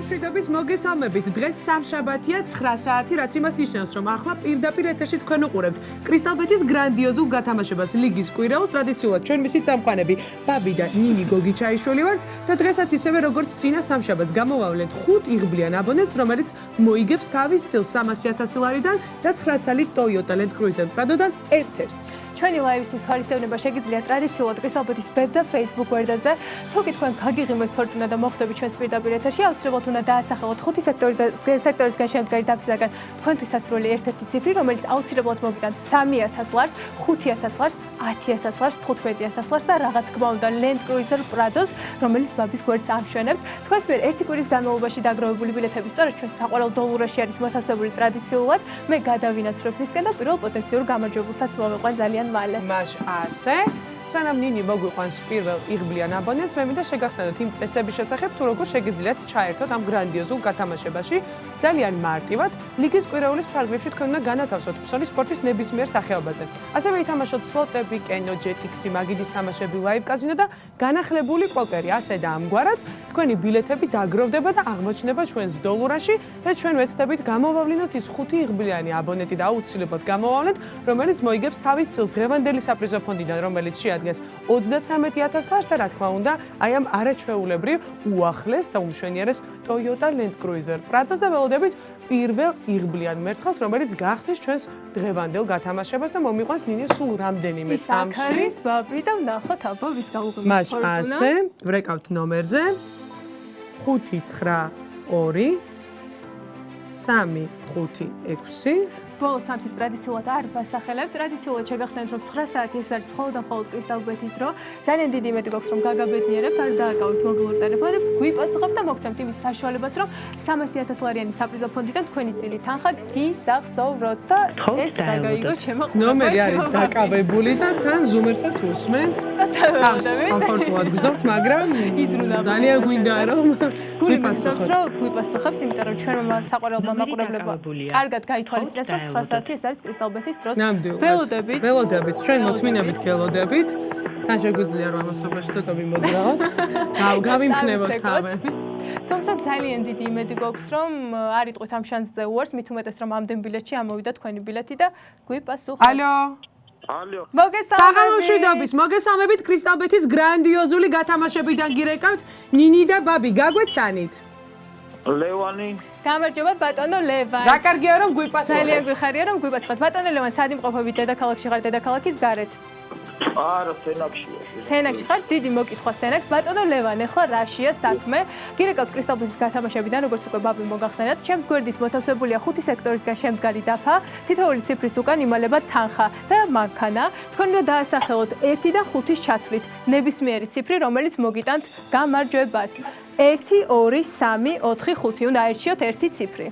მშვიდობის მოგესალმებით. დღეს სამშაბათია 9 საათი, რაც იმას ნიშნავს, რომ ახლა პირდაპირ ეთერში თქვენ უყურებთ კრისტალბეთის გრანდიოზულ გათამაშებას ლიგის კვირაულს. ტრადიციულად ჩვენ მისი წამყვანები ბაბი და ნინი გოგიჩაიშვილი ვართ და დღესაც ისევე როგორც წინა სამშაბათს გამოვავლენთ 5 იღბლიან აბონენტს, რომელიც მოიგებს თავის წილს 300,000 ლარიდან და 9 წელი Toyota Land Cruiser Prado-დან ერთ-ერთს. ჩვენი ლაივის თვალისწევნება შეგიძლიათ ტრადიციულად კრისტალბეთის ვებ და Facebook გვერდებზე. თუ კი თქვენ გაგიღიმებთ ფორტუნა და მოხვდებით ჩვენს პირდაპირ ეთერში, აუცილებლად უნდა დაასახელოთ 5 სექტორისგან შემდგარი დაფისაგან თქვენთვის ასრული ერთ-ერთი ციფრი, რომელიც აუცილებლად მოგიტანთ 3,000 ლარს, 5,000 ლარს, 10,000 ლარს, 15,000 ლარს და რა თქმა უნდა Land Cruiser Prado-ს, რომელიც ბაბის გვერდს ამშვენებს. თქვენს მიერ ერთი კვირის განმავლობაში დაგროვებული ბილეთები სწორედ ჩვენს საყვარელ დოლურაში არის მოთავსებული ტრადიციულად. მე გადავინაცვლებ მისკენ და პირველ პოტენციურ გამარჯვებულსაც მოვიყვან ძალიან მალე. მაშ ასე სანამ ნინი მოგვიყვანს პირველ იღბლიან აბონენტს, მე მინდა შეგახსენოთ იმ წესების შესახებ, თუ როგორ შეგიძლიათ ჩაერთოთ ამ გრანდიოზულ გათამაშებაში. ძალიან მარტივად, ლიგის კვირაულის ფარგლებში თქვენ უნდა განათავსოთ ფსონის სპორტის ნებისმიერ სახეობაზე. ასევე ითამაშოთ სლოტები, კენო, ჯეტიქსი, მაგიდის თამაშები, ლაივ კაზინო და განახლებული პოკერი. ასე და ამგვარად, თქვენი ბილეთები დაგროვდება და აღმოჩნდება ჩვენს დოლურაში და ჩვენ ვეცდებით გამოვავლინოთ ის 5 იღბლიანი აბონენტი და აუცილებლად გამოვავლენთ, რომელიც მოიგებს თავის წილს დღევანდელი საპრიზო ფონდიდან, რომელიც შეადგენს 33,000 ლარს და რა თქმა უნდა, აი ამ არაჩვეულებრივ უახლეს და უმშვენიერეს Toyota Land Cruiser Prado-ს და ველოდებით პირველ იღბლიან მერცხალს, რომელიც გახსნის ჩვენს დღევანდელ გათამაშებას და მომიყვანს ნინი სულ რამდენიმე წამში. ის ბაბი და ვნახოთ აბა ვის გაუგებთ მას ასე ვრეკავთ ნომერზე 592 356 ბოლო სამცირ ტრადიციულად არ ვასახელებ. ტრადიციულად შეგახსენებთ, რომ 9 საათი ეს არის მხოლოდ და მხოლოდ კრისტალბეთის დრო. ძალიან დიდი იმედი გვაქვს, რომ გაგაბედნიერებთ, არ დააკავებთ მობილურ ტელეფონებს, გვიპასუხებთ და მოგცემთ იმის საშუალებას, რომ 300,000 ლარიანი საპრიზო ფონდიდან თქვენი წილი თანხა გისახსოვროთ და ეს რა გაიგო ჩემო ყურებაში. ნომერი არის დაკავებული და თან ზუმერსაც უსმენთ. კომფორტულად გზავთ, მაგრამ ძალიან გვინდა რომ გვიპასუხებს, იმიტომ რომ ჩვენმა საყვარელმა მაყურებლებმა კარგად გაითვალისწინეს, რომ 9 საათი ეს არის კრისტალბეთის დრო. ველოდებით, ჩვენ მოთმინებით გელოდებით. თან შეგვიძლია რომ ამასობაში ცოტა მიმოძრაოთ. გავიმქნებოთ თავები. თუმცა ძალიან დიდი იმედი გვაქვს, რომ არ იტყვით ამ შანსზე უარს, მით უმეტეს რომ ამდენ ბილეთში ამოვიდა თქვენი ბილეთი და გვიპასუხეთ. ალო. ალო. მოგესალმებით. მოგესალმებით კრისტალბეთის გრანდიოზული გათამაშებიდან გირეკავთ ნინი და ბაბი, გაგვეცანით? ლევანი. გამარჯობა ბატონო ლევან. რა კარგია რომ გვიპასუხეთ. ძალიან გვიხარია რომ გვიპასუხეთ. ბატონო ლევან, სად იმყოფებით დედაქალაქში ხარ, დედაქალაქის გარეთ? არა, სენაკშია. სენაკში ხარ? დიდი მოკითხვა სენაკს. ბატონო ლევან, ახლა რაშია საქმე? გირეკავთ კრისტალბეთის გათამაშებიდან, როგორც უკვე ბაბი მოგახსენეთ, ჩემს გვერდით მოთავსებულია 5 სექტორისგან შემდგარი დაფა, თითოეული ციფრის უკან იმალება თანხა და მანქანა. თქვენ უნდა დაასახელოთ 1 და 5-ის ჩათვლით ნებისმიერი ციფრი, რომელიც მოგიტანთ გამარჯვებად. 1, 2, 3, 4, 5. უნდა აირჩიოთ ერთი ციფრი.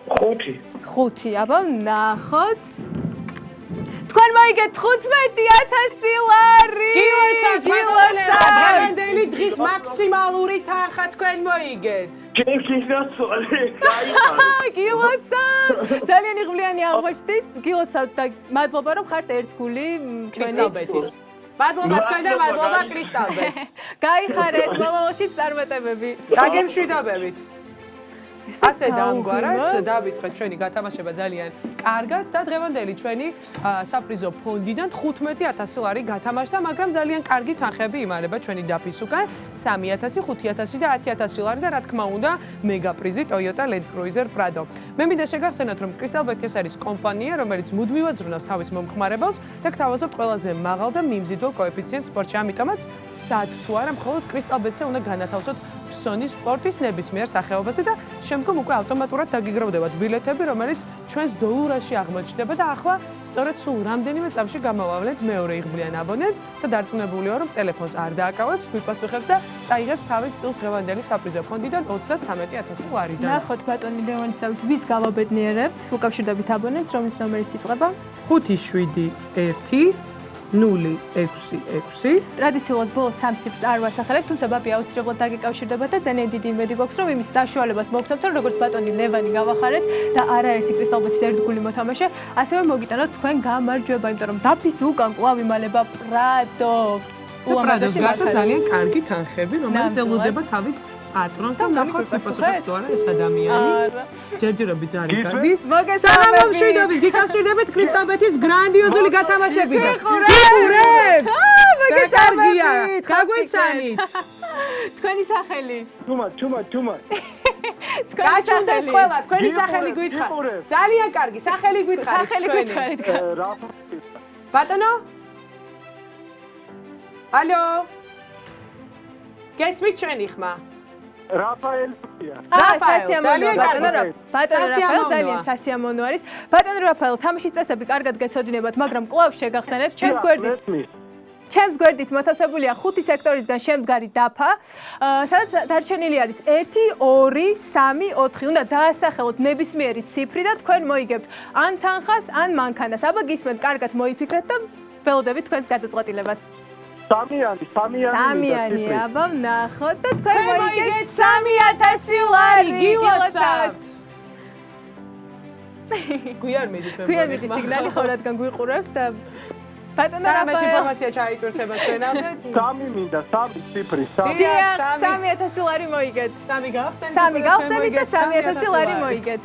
5. 5. აბა ნახოთ. თქვენ მოიგეთ 15,000 ლარი. დღევანდელი დღის მაქსიმალური თანხა თქვენ მოიგეთ. ძალიან იღბლიანი აღმოჩნდით. გილოცავთ და მადლობა რომ ხართ ერთგული კრისტალბეთის. მადლობა თქვენ და მადლობა კრისტალბეთს. გაიხარეთ მომავალში წარმატებები. გაგემშვიდობებით. ასე დამგვარად დავიწყეთ ჩვენი გათამაშება ძალიან კარგად და დღევანდელი ჩვენი საპრიზო ფონდიდან 15,000 ლარი გათამაშდა, მაგრამ ძალიან კარგი თანხები იმალება ჩვენი დაფის უკან 3,000, 5,000 და 10,000 ლარი და რა თქმა უნდა მეგაპრიზი Toyota Land Cruiser Prado. მე მინდა შეგახსენოთ, რომ კრისტალბეთი ეს არის კომპანია, რომელიც მუდმივად ზრუნავს თავის მომხმარებელს და გთავაზობთ ყველაზე მაღალ და მიმზიდველ კოეფიციენტს სპორტში. ამიტომაც სად თუ არა მხოლოდ კრისტალბეთზე უნდა განათავსოთ ფსონის სპორტის ნებისმიერ სახეობაზე და შემდგომ უკვე ავტომატურად დაგიგროვდებათ ბილეთები, რომელიც ჩვენს დოლურაში აღმოჩნდება და ახლა სწორედ სულ რამდენიმე წამში გამოვავლენთ მეორე იღბლიან აბონენტს და დარწმუნებულია რომ ტელეფონს არ დააკავებს, გვიპასუხებს და წაიღებს თავის წილს დღევანდელი საპრიზო ფონდიდან 33,000 ლარიდან. ნახოთ ბატონი ლევანისავით, ვის გავაბედნიერებთ? უკავშირდებით აბონენტს, რომლის ნომერიც იწყება 571 066. ტრადიციულად ბოლო სამ ციფრს არ ვასახელებ, თუმცა ბაბი აუცილებლად დაგეკავშირდება და ძალიან დიდი იმედი გვაქვს, რომ იმის საშუალებას მოგცემთ, რომ როგორც ბატონი ლევანი გავახარეთ და არაერთი კრისტალბეთის ერთგული მოთამაშე, ასევე მოგიტანოთ თქვენ გამარჯვება, იმიტომ რომ დაფის უკან კვლავ იმალება Prado. პრადოს გარდა მართალი. ძალიან კარგი თანხები, რომელიც ნამდვილად. ელოდება თავის პატრონს და ნახოთ თუ პასუხებს? პასუხობს თუ არა ეს ადამიანი. არა. ჯერჯერობით ძალიან კარგის. მოგესალმებით. საღამო მშვიდობის, გიკავშირდებით კრისტალბეთის გრანდიოზული გათამაშებიდან. გიყურებთ? მოგესალმებით. გაგვეცანით. თქვენი სახელი. თუმა. გაჩნდეს ყველა, თქვენი სახელი გითხარით. გიყურებთ. ძალიან კარგი, სახელი გითხარით. სახელი თქვენი. გითხარით. ბატონო? ალო? გესმით ჩვენი ხმა? რაფაელია. რაფაელ, ძალიან კარგი. ბატონო რაფაელ სასიამოვნოა. ძალიან სასიამოვნო არის. ბატონო რაფაელ, თამაშის წესები კარგად გეცოდინებათ, მაგრამ კვლავ შეგახსენებთ, ჩემს გვერდით მოთავსებულია 5 სექტორისგან შემდგარი დაფა, სადაც დარჩენილი არის 1, 2, 3, 4. უნდა დაასახელოთ ნებისმიერი ციფრი და თქვენ მოიგებთ ან თანხას, ან მანქანას. აბა გისმენთ, კარგად მოიფიქრეთ და ველოდებით თქვენს გადაწყვეტილებას. სამიანი, აბა ვნახოთ და თქვენ მოიგებთ 3000 ლარი. გილოცავთ. გვიან მიდის მე. გვიან მიდის სიგნალი ხო რადგან გვიყურებს და ბატონო სანამ ეს რაფაელ ინფორმაცია ჩაიტვირთება ჩვენამდე. 3 მინდა, 3 ციფრი, 3. დიახ, 3000 ლარი მოიგეთ. 3 გავხსენით. 3 გავხსენით და 3000 ლარი მოიგეთ.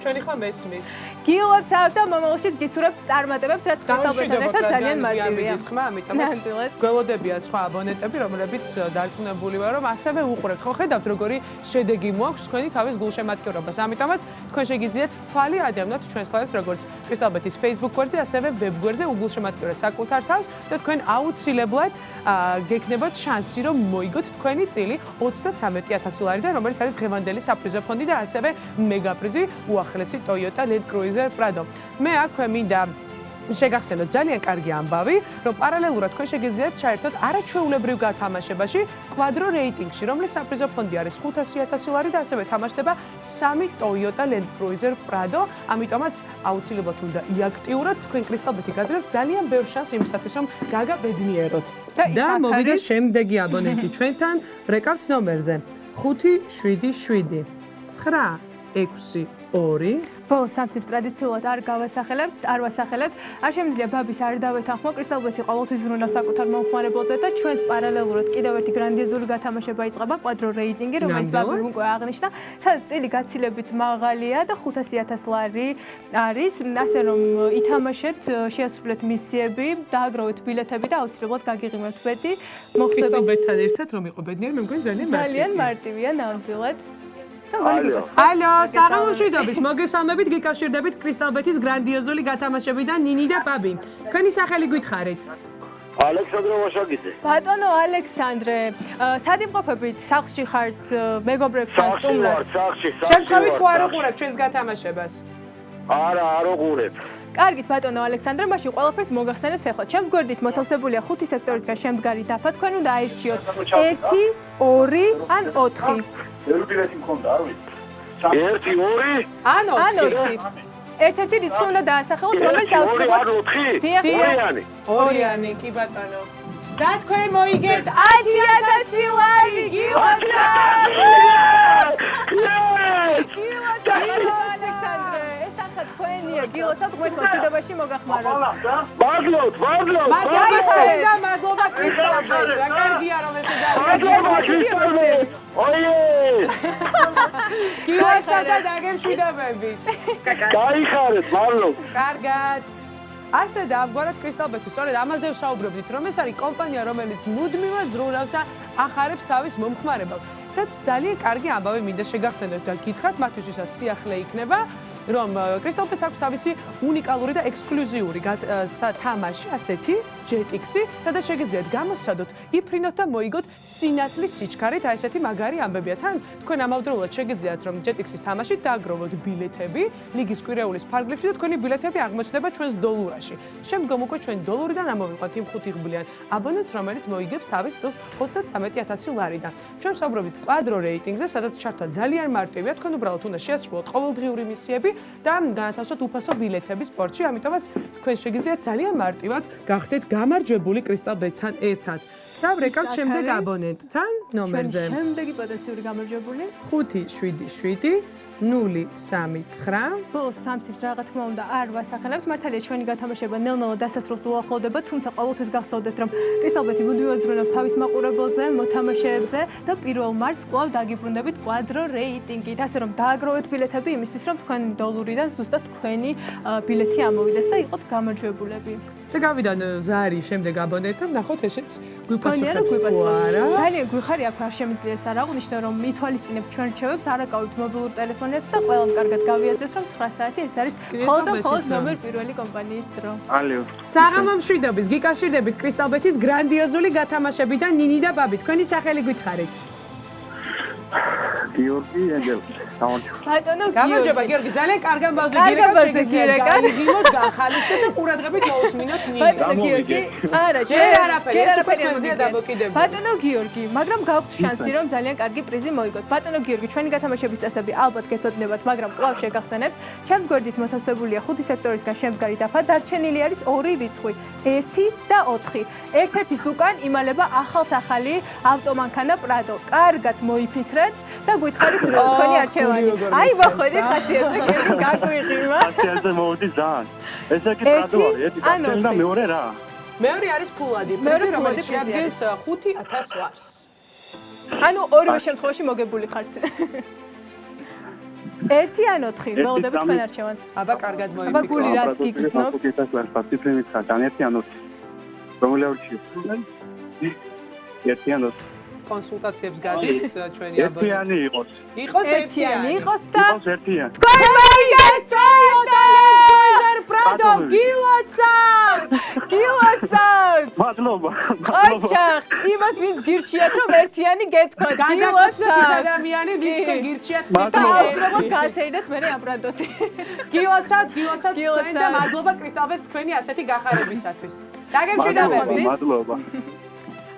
ჩვენი ხმა მესმის. გილოცავთ და მომავალშიც გისურვებთ წარმატებებს, რაც კრისტალბეთთან ერთად ძალიან მარტივია. ხმა, ამიტომაც ნამდვილად. გველოდებიან სხვა აბონენტები, რომლებიც დარწმუნებული ვარ, რომ ასევე უყურებთ. ხო ხედავთ როგორი შედეგი მოაქვს თქვენი თავის გულშემატკივრობას. ამიტომაც თქვენ შეგიძლიათ თვალი ადევნოთ ჩვენს თვალებს როგორც კრისტალბეთის Facebook გვერდზე, ასევე ვებ გვერდზე უგულშემატკივრეთ საკუთარ თავს და თქვენ აუცილებლად გექნებათ შანსი, რომ მოიგოთ თქვენი წილი 33000 ლარიდან, რომელიც არის დღევანდელი საპრიზო ფონდი და ასევე მეგაპრიზი უახლესი Toyota Land Cruiser Prado. მე აქვე მინდა შეგახსენოთ ძალიან კარგი ამბავი, რომ პარალელურად თქვენ შეგიძლიათ ჩაერთოთ არაჩვეულებრივ გათამაშებაში Quadro Rating-ში, რომლის საპრიზო ფონდი არის 500000 ლარი და ასევე თამაშდება 3 Toyota Land Cruiser Prado. ამიტომაც აუცილებლად უნდა იაქტიუროთ, თქვენ კრისტალბეთი გაძლევთ ძალიან ბევრ შანსს იმისათვის, რომ გაგაბედნიეროთ. და მოვიდა შემდეგი აბონენტი ჩვენთან, ბრეკავთ ნომერზე 577 962 ბოლოს სამსებს ტრადიციულად არ გავასახელებთ, არ ვასახელებთ. არ შემიძლია ბაბის არ დავეთანხმო, კრისტალბეთი ყოველთვის ზრუნავს საკუთარ მომხმარებელზე და ჩვენს პარალელურად კიდევ ერთი გრანდიოზული გათამაშება იწყება Quadro Rating-ი, რომელიც ბაბიმ უკვე აღნიშნა, სადაც წილი გაცილებით მაღალია და 500000 ლარი არის. ასე რომ ითამაშეთ, შეასრულეთ მისიები, დააგროვეთ ბილეთები და აუცილებლად გაგიღიმებთ ბედი. მოხდებით კრისტალბეთთან ერთად რომ იყო ბედნიერი, მე მგონი ძალიან მარტივია ნამდვილად. ალო, საღამო მშვიდობის, მოგესალმებით, გიკავშირდებით კრისტალბეთის გრანდიოზული გათამაშებიდან ნინი და ბაბი. თქვენი სახელი გითხარით? ალექსანდრე ვაშაკიძე. ბატონო ალექსანდრე, სად იმყოფებით? სახლში ხართ, მეგობრებთან სტუმრად? სახლში. შემთხვევით ხო არ უყურებ ჩვენს გათამაშებას? არა, არ უყურებ. კარგით ბატონო ალექსანდრე, მაშინ ყველაფერს მოგახსენებთ ახლა. ჩემს გვერდით მოთავსებულია 5 სექტორისგან შემდგარი დაფა, თქვენ უნდა აირჩიოთ 1, 2 ან 4. ერთი ბილეთი მქონდა, არ ვიცი. 1, 2 ან 4. ერთ-ერთი რიცხვი უნდა დაასახელოთ, რომელიც აუცილებლად 4. დიახ, ორიანი, კი ბატონო. და თქვენ მოიგებთ 10000 ლარი გილოცავთ! ალექსანდრე, ეს თანხა თქვენია, გილოცავთ, ღმერთმა მშვიდობაში მოგახმაროთ. მადლობთ. მადლობა კრისტალბეთს. რა კარგია რომ ესე ოიე! გილოცავთ და დაგემშვიდობებით. გაიხარეთ, მადლობთ. კარგად. ასე და ამგვარად კრისტალბეთი სწორედ ამაზე ვსაუბრობდით, რომ ეს არის კომპანია, რომელიც მუდმივად ზრუნავს და ახარებს თავის მომხმარებელს. და ძალიან კარგი ამბავი მინდა შეგახსენოთ და გითხრათ, მათთვის ვისაც სიახლე იქნება, რომ კრისტალბეთს აქვს თავისი უნიკალური და ექსკლუზიური თამაში, ასეთი JetX-ი, სადაც შეგიძლიათ გამოსცადოთ, იფრინოთ და მოიგოთ სინათლის სიჩქარით, აი ესეთი მაგარი ამბებია. თან თქვენ ამავდროულად შეგიძლიათ, რომ JetX-ის თამაშით დააგროვოთ ბილეთები ლიგის კვირეულის ფარგლებში და თქვენი ბილეთები აღმოჩნდება ჩვენს დოლურაში. შემდგომ უკვე ჩვენ დოლურიდან ამოვიყვანთ იმ 5 ღბლიან აბონენტს, რომელიც მოიგებს თავის წილს 33000 ლარიდან. ჩვენ ვსაუბრობთ Quadro Rating-ზე, სადაც ჩართვა ძალიან მარტივია, თქვენ უბრალოდ უნდა შეასრულოთ ყოველდღიური მისიები და განათავსოთ უფასო ბილეთები სპორტში, ამიტომაც თქვენ შეგიძლიათ ძალიან მარტივად გახდეთ გამარჯვებული კრისტალბეთთან ერთად. და ვრეკავთ შემდეგ აბონენტთან ნომერზე. შემდეგი პოტენციური გამარჯვებული 5-7-7-0-3-9. ბოლოს 3 ციფრს რა თქმა უნდა არ ვასახელებთ. მართალია ჩვენი გათამაშება ნელ-ნელა დასასრულს უახლოვდება, თუმცა ყოველთვის გახსოვდეთ, რომ კრისტალბეთი მუდმივად ზრუნავს თავის მაყურებელზე, მოთამაშეებზე და 1 მარტს კვლავ დაგიბრუნდებით კვადრო რეიტინგით, ასე რომ დააგროვეთ ბილეთები იმისთვის, რომ თქვენ დოლურიდან ზუსტად თქვენი ბილეთი ამოვიდეს და იყოთ გამარჯვებულები. და გავიდან ზარი შემდეგ აბონენტთან, ნახოთ ესეც გვიპასუხებს თუ გვიპასუხებს. არა. ძალიან გვიხარი, აქ არ შემიძლია ეს არ აღვნიშნო, რომ მითვალისწინებთ ჩვენ რჩევებს, არაკავით მობილურ ტელეფონებს და ყველამ კარგად გავიაზრეთ, რომ 9 საათი ეს არის მხოლოდ და მხოლოდ ნომერ 1 კომპანიის დრო. ალიო. საღამო მშვიდობის, გიკავშირდებით კრისტალბეთის გრანდიოზული გათამაშებიდან ნინი და ბაბი. თქვენი სახელი გითხარით. გიორგი ენგელს. ბატონო გამარჯობა გიორგი, ძალიან კარგ ამბავზე კარგ გირეკავ, ამბავზე შეგიძლიათ გირეკავ. გაიგიმოთ, გახალისდეთ და ყურადღებით მოусმინოთ ნინს. ბატონო გიორგი, არა, ჯერ არაფერი, ეს უკვე თქვენზეა დამოკიდებული. ბატონო გიორგი, მაგრამ გაქვთ შანსი, რომ ძალიან კარგი პრიზი მოიგოთ. ბატონო გიორგი, ჩვენი გათამაშების წესები ალბათ გეცოდნებათ, მაგრამ კვლავ შეგახსენეთ. ჩემს გვერდით მოთავსებულია 5 სექტორისგან შემდგარი დაფა, დარჩენილი არის 2 რიცხვი, 1 და 4. ერთ-ერთის უკან იმალება ახალ-ახალი ავტომანქანა პრადო. კარგად მოიფიქრეთ და გითხარით თქვენი არჩევანი. აი, მოხდით ხასიათზე გიორგი გაგვიღიმა. ხასიათზე მოვიდი ძალიან. ესე კი პრადო არის, ერთი დარჩენილი და მეორე რა? მეორე არის ფულადი პრიზი, რომელიც შეადგენს 5000 ლარს. ანუ ორივე შემთხვევაში მოგებული ხართ. 1 ან 4, ველოდებით თქვენ არჩევანს. აბა კარგად აბა გული მოიფიქრო. რას გიგრძნობთ? 5000 ლარს ციფრებით ხარ, ან 1 ან 4. რომელი არჩევი? 1 ან 4. კონსულტაციებს გადის ჩვენი აბონენტი. ერთიანი იყოს. იყოს ერთიანი ერთიანი. იყოს და იყოს ერთიანი. თქვენ მოიგეთ Toyota Prado გილოცავთ! გილოცავთ! მადლობა. ოჩახ, იმას ვინც გირჩიათ რომ ერთიანი გეთქვათ. გილოცავთ ადამიანი ვინც გირჩიათ და ციფრები. აუცილებლად გასეიდეთ მე ამ ბრანდოთი. გილოცავთ თქვენ და გილოცავთ. მადლობა კრისტალბეთს თქვენი ასეთი გახარებისათვის. დაგემშვიდობებით. მადლობა.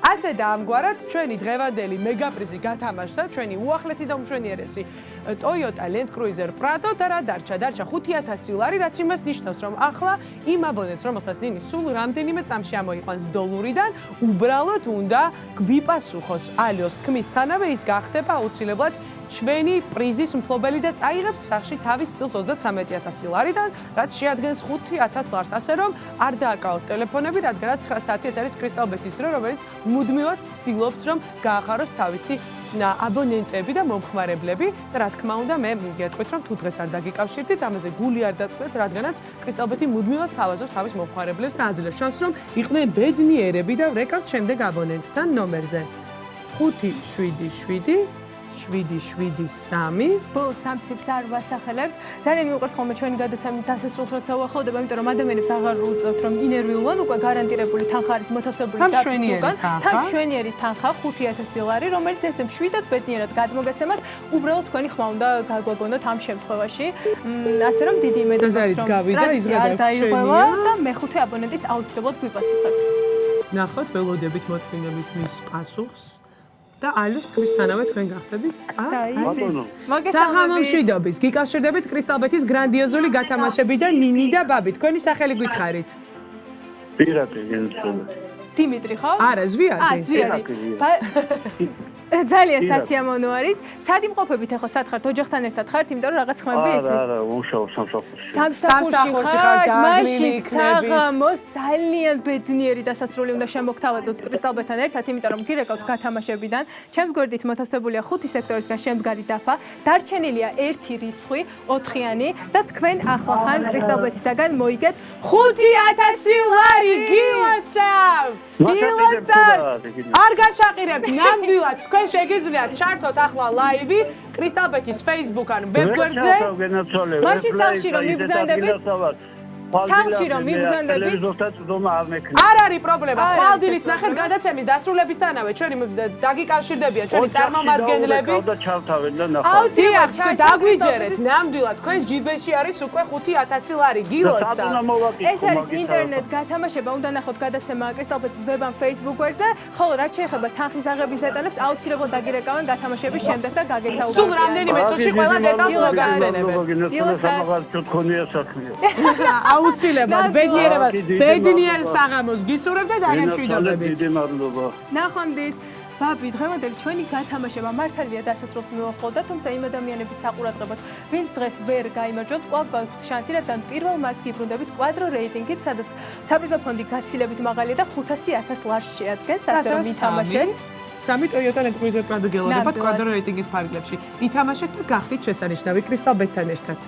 ასე და ამგვარად ჩვენი დღევანდელი მეგაპრიზი გათამაშდა ჩვენი უახლესი და უმშვენიერესი Toyota Land Cruiser Prado და რა დარჩა 5000 ლარი, რაც იმას ნიშნავს, რომ ახლა იმ აბონენტს, რომელსაც ნინი სულ რამდენიმე წამში ამოიყვანს დოლურიდან, უბრალოდ უნდა გვიპასუხოს ალიოს თქმისთანავე ის გახდება აუცილებლად ჩვენი პრიზის მფლობელი და წაიღებს სახში თავის წილს 33000 ლარიდან, რაც შეადგენს 5000 ლარს. ასე რომ არ დააკავოთ ტელეფონები, რადგანაც 9 საათი ეს არის კრისტალბეთის დრო, რომელიც მუდმივად ცდილობს, რომ გაახაროს თავისი აბონენტები და მომხმარებლები და რა თქმა უნდა, მე გეტყვით, რომ თუ დღეს არ დაგიკავშირდით, ამაზე გული არ დაწყდეთ, რადგანაც კრისტალბეთი მუდმივად თავაზობს თავის მომხმარებლებს და აძლევს შანსს, რომ იყვნენ ბედნიერები და ვრეკავთ შემდეგ აბონენტთან ნომერზე 577 773. ბოლოს 3 ციფრს არ ვასახელებთ. ძალიან მიუყვარს ხოლმე ჩვენი გადაცემის დასასრულს როცა უახლოვდება, იმიტომ რომ ადამიანებს აღარ უწევთ რომ ინერვიულან უკვე გარანტირებული თანხა არის მოთავსებული თანხმშვენიერი თანხა 5000 ლარი, რომელიც ესე მშვიდად ბედნიერად გადმოგეცემათ, უბრალოდ თქვენი ხმა უნდა გაგვაგონოთ ამ შემთხვევაში. ასე რომ დიდი იმედია რომ დაირღვევა და მეხუთე აბონენტიც აუცილებლად გვიპასუხებს. ნახოთ, ველოდებით მოთმინებით მის პასუხს. და ალიოს თქმისთანავე თქვენ გახდებით. საღამო მშვიდობის, გიკავშირდებით კრისტალბეთის გრანდიოზული გათამაშებიდან ნინი და ბაბი. თქვენი სახელი გითხარით. პირადი გენცოლა. დიმიტრი ხო? არა, ზვიადი. ზვიადი. ძალიან სასიამოვნო არის. სად იმყოფებით ახლა სად ხართ? ოჯახთან ერთად ხართ, იმიტომ რომ რაღაც ხმები ისმის. არა, უშაობ სამსახურში. სამსახურში ხართ, დაგლილი იქნებით. საღამო ძალიან ბედნიერი დასასრული უნდა შემოგთავაზოთ კრისტალბეთთან ერთად, იმიტომ რომ გირეკავთ გათამაშებიდან. ჩემს გვერდით მოთავსებულია 5 სექტორისგან შემდგარი დაფა, დარჩენილია 1 რიცხვი, 4-იანი და თქვენ ახლახან კრისტალბეთისაგან მოიგეთ 5000 ლარი გილოცავთ! არ გაშაყირებთ, ნამდვილად თქვენ შეგიძლიათ ჩართოთ ახლა ლაივი კრისტალბეთის Facebook ან ვებგვერდზე. მაშინ სახში რომ მიბრძანდებით სახში რომ მიბრძანდებით არ არის პრობლემა. ხვალდილით ნახეთ გადაცემის დასრულებისთანავე ჩვენი დაგიკავშირდებიან ჩვენი წარმომადგენლები. აუცილებლად დაგვიჯერეთ, ნამდვილად თქვენს ჯიბეში არის უკვე 5000 ლარი გილოცავთ. ეს არის ინტერნეტ გათამაშება, უნდა ნახოთ გადაცემა კრისტალბეთის ვებ ან Facebook გვერდზე, ხოლო რაც შეეხება თანხის აღების დეტალებს, აუცილებლად დაგირეკავენ გათამაშების შემდეგ და გაგესაუბრებიან. სულ რამდენიმე წუთში ყველა დეტალს მოგახსენებენ. აუცილებლად ბედნიერ საღამოს გისურვებ და დაგემშვიდობებით. დიდი მადლობა. ნახვამდის. ბაბი, დღევანდელი ჩვენი გათამაშება მართალია დასასრულს მოახოდა, თუმცა იმ ადამიანების საყურადღებოდ, ვინც დღეს ვერ გაიმარჯვოთ, კვლავ გაქვთ შანსი, რადგან პირველ მარცხს გიბრუნდებით კვადრო რეიტინგით, სადაც საპრიზო ფონდი გაცილებით მაღალია და 500,000 ლარს შეადგენს, ასე რომ ითამაშეთ. 3 Toyota Land Cruiser Prado გელოდებათ კვადრო რეიტინგის ფარგლებში. ითამაშეთ და გახდით შესანიშნავი კრისტალ ბეტთან ერთად.